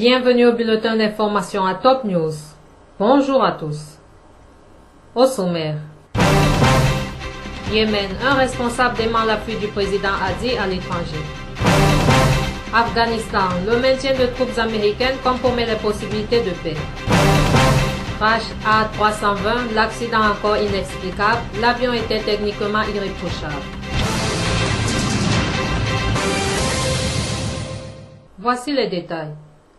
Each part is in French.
Bienvenue au bulletin d'information à Top News. Bonjour à tous. Au sommaire. Yémen, un responsable dément l'appui du président Hadi à l'étranger. Afghanistan, le maintien de troupes américaines compromet les possibilités de paix. Crash A320, l'accident encore inexplicable, l'avion était techniquement irréprochable. Voici les détails.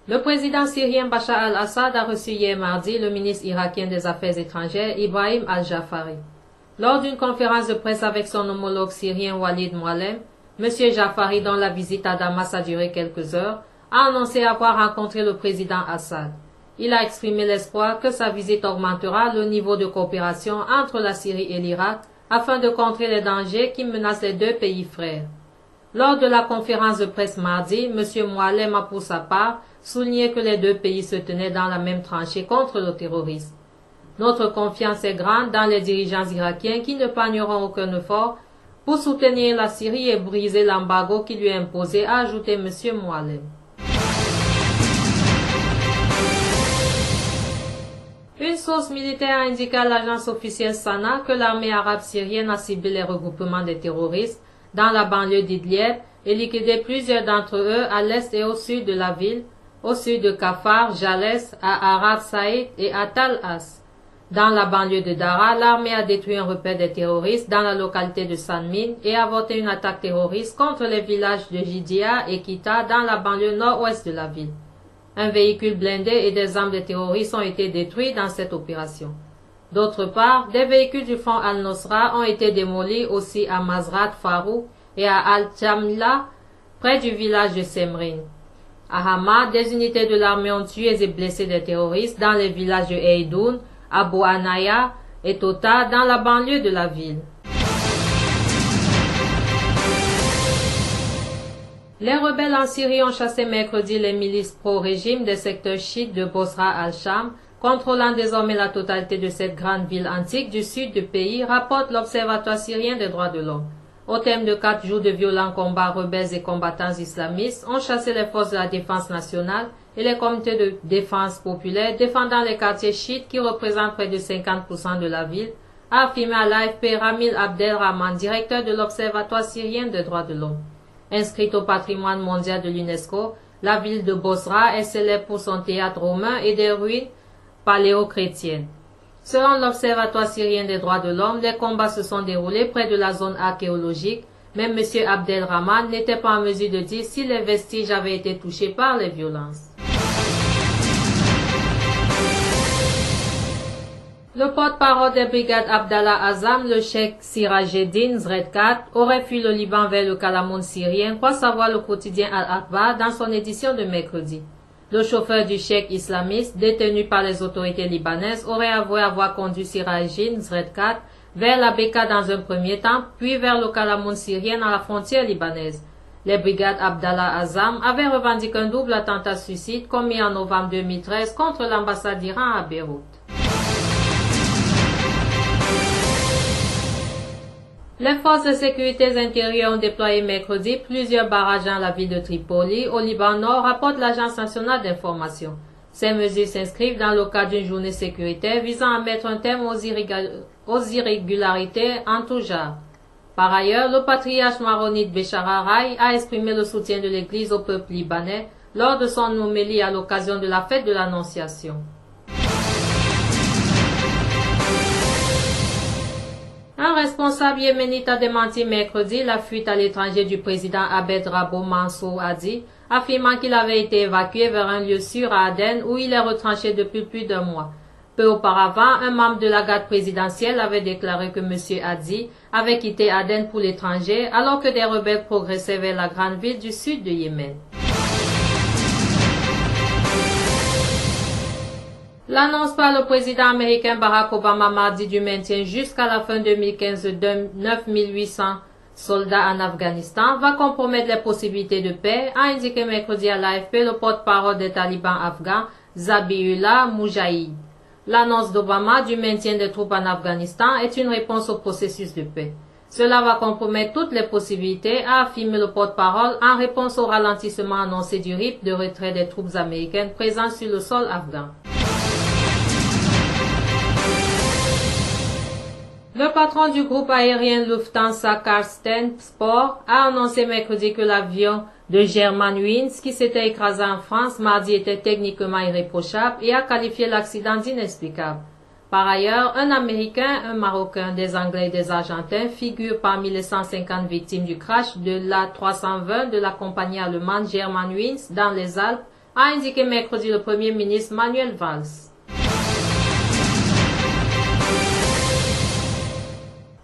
Le président syrien Bachar al-Assad a reçu hier mardi le ministre irakien des Affaires étrangères Ibrahim al-Jafari. Lors d'une conférence de presse avec son homologue syrien Walid Muallem, M. Jafari, dont la visite à Damas a duré quelques heures, a annoncé avoir rencontré le président Assad. Il a exprimé l'espoir que sa visite augmentera le niveau de coopération entre la Syrie et l'Irak afin de contrer les dangers qui menacent les deux pays frères. Lors de la conférence de presse mardi, M. Muallem a pour sa part souligné que les deux pays se tenaient dans la même tranchée contre le terrorisme. Notre confiance est grande dans les dirigeants irakiens qui ne épargneront aucun effort pour soutenir la Syrie et briser l'embargo qui lui est imposé, a ajouté M. Muallem. Une source militaire a indiqué à l'agence officielle SANA que l'armée arabe syrienne a ciblé les regroupements des terroristes dans la banlieue d'Idlib et liquidé plusieurs d'entre eux à l'est et au sud de la ville, au sud de Kafar, Jalès, à Arab Saïd et à Tal As. Dans la banlieue de Dara, l'armée a détruit un repère des terroristes dans la localité de Sanmin et a avorté une attaque terroriste contre les villages de Jidia et Kita dans la banlieue nord-ouest de la ville. Un véhicule blindé et des armes des terroristes ont été détruits dans cette opération. D'autre part, des véhicules du Front al-Nosra ont été démolis aussi à Mazrat Farouk et à Al-Jamla, près du village de Semrin. À Hama, des unités de l'armée ont tué et blessé des terroristes dans les villages de Eidoun, Abu Anaya et Tota dans la banlieue de la ville. Les rebelles en Syrie ont chassé mercredi les milices pro-régime des secteurs chiites de Bosra al-Sham, contrôlant désormais la totalité de cette grande ville antique du sud du pays, rapporte l'Observatoire syrien des droits de l'homme. Au terme de 4 jours de violents combats, rebelles et combattants islamistes ont chassé les forces de la défense nationale et les comités de défense populaire défendant les quartiers chiites qui représentent près de 50% de la ville, a affirmé à l'AFP Ramil Abdelrahman, directeur de l'Observatoire syrien des droits de l'homme. Inscrite au patrimoine mondial de l'UNESCO, la ville de Bosra est célèbre pour son théâtre romain et des ruines paléo-chrétiennes. Selon l'Observatoire syrien des droits de l'homme, les combats se sont déroulés près de la zone archéologique, mais M. Abdelrahman n'était pas en mesure de dire si les vestiges avaient été touchés par les violences. Le porte-parole des brigades Abdallah Azam, le cheikh Sirajeddin Zredkat, aurait fui le Liban vers le Kalamoun syrien, croit savoir le quotidien Al-Akhbar dans son édition de mercredi. Le chauffeur du cheikh islamiste, détenu par les autorités libanaises, aurait avoué avoir conduit Sirajeddin Zredkat vers la Beka dans un premier temps, puis vers le Kalamoun syrien à la frontière libanaise. Les brigades Abdallah Azam avaient revendiqué un double attentat suicide commis en novembre 2013 contre l'ambassade d'Iran à Beyrouth. Les forces de sécurité intérieures ont déployé mercredi plusieurs barrages dans la ville de Tripoli, au Liban Nord, rapporte l'Agence nationale d'information. Ces mesures s'inscrivent dans le cadre d'une journée sécuritaire visant à mettre un terme aux irrégularités en tout genre. Par ailleurs, le patriarche maronite Béchar Haraï a exprimé le soutien de l'Église au peuple libanais lors de son homélie à l'occasion de la fête de l'Annonciation. Un responsable yéménite a démenti mercredi la fuite à l'étranger du président Abed Rabo Mansour Hadi, affirmant qu'il avait été évacué vers un lieu sûr à Aden où il est retranché depuis plus d'un mois. Peu auparavant, un membre de la garde présidentielle avait déclaré que M. Hadi avait quitté Aden pour l'étranger alors que des rebelles progressaient vers la grande ville du sud de Yémen. L'annonce par le président américain Barack Obama mardi du maintien jusqu'à la fin 2015 de 9800 soldats en Afghanistan va compromettre les possibilités de paix, a indiqué mercredi à l'AFP le porte-parole des talibans afghans Zabiullah Mujahid. L'annonce d'Obama du maintien des troupes en Afghanistan est une réponse au processus de paix. Cela va compromettre toutes les possibilités, a affirmé le porte-parole en réponse au ralentissement annoncé du rythme de retrait des troupes américaines présentes sur le sol afghan. Le patron du groupe aérien Lufthansa Carsten Spohr a annoncé mercredi que l'avion de Germanwings qui s'était écrasé en France mardi était techniquement irréprochable et a qualifié l'accident d'inexplicable. Par ailleurs, un Américain, un Marocain, des Anglais et des Argentins figurent parmi les 150 victimes du crash de l'A320 de la compagnie allemande Germanwings dans les Alpes, a indiqué mercredi le Premier ministre Manuel Valls.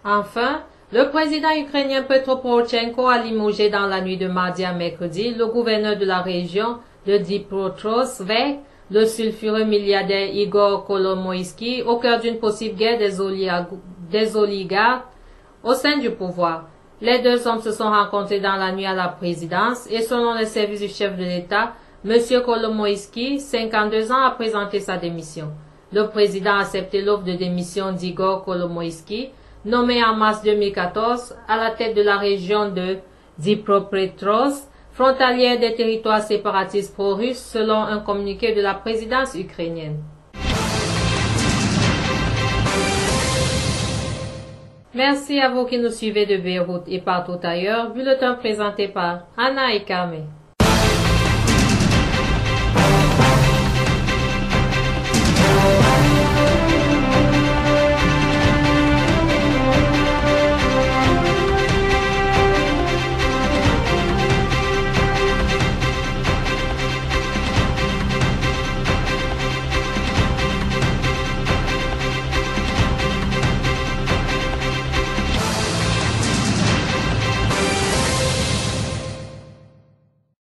Enfin, le président ukrainien Petro Poroshenko a limogé dans la nuit de mardi à mercredi le gouverneur de la région de Dnipropetrovsk, le sulfureux milliardaire Igor Kolomoïski, au cœur d'une possible guerre des oligarques au sein du pouvoir. Les deux hommes se sont rencontrés dans la nuit à la présidence et selon les services du chef de l'État, M. Kolomoïski, 52 ans, a présenté sa démission. Le président a accepté l'offre de démission d'Igor Kolomoïski, nommé en mars 2014 à la tête de la région de Dnipropetrovsk, frontalière des territoires séparatistes pro-russes, selon un communiqué de la présidence ukrainienne. Merci à vous qui nous suivez de Beyrouth et partout ailleurs. Bulletin présenté par Anna et Carmen.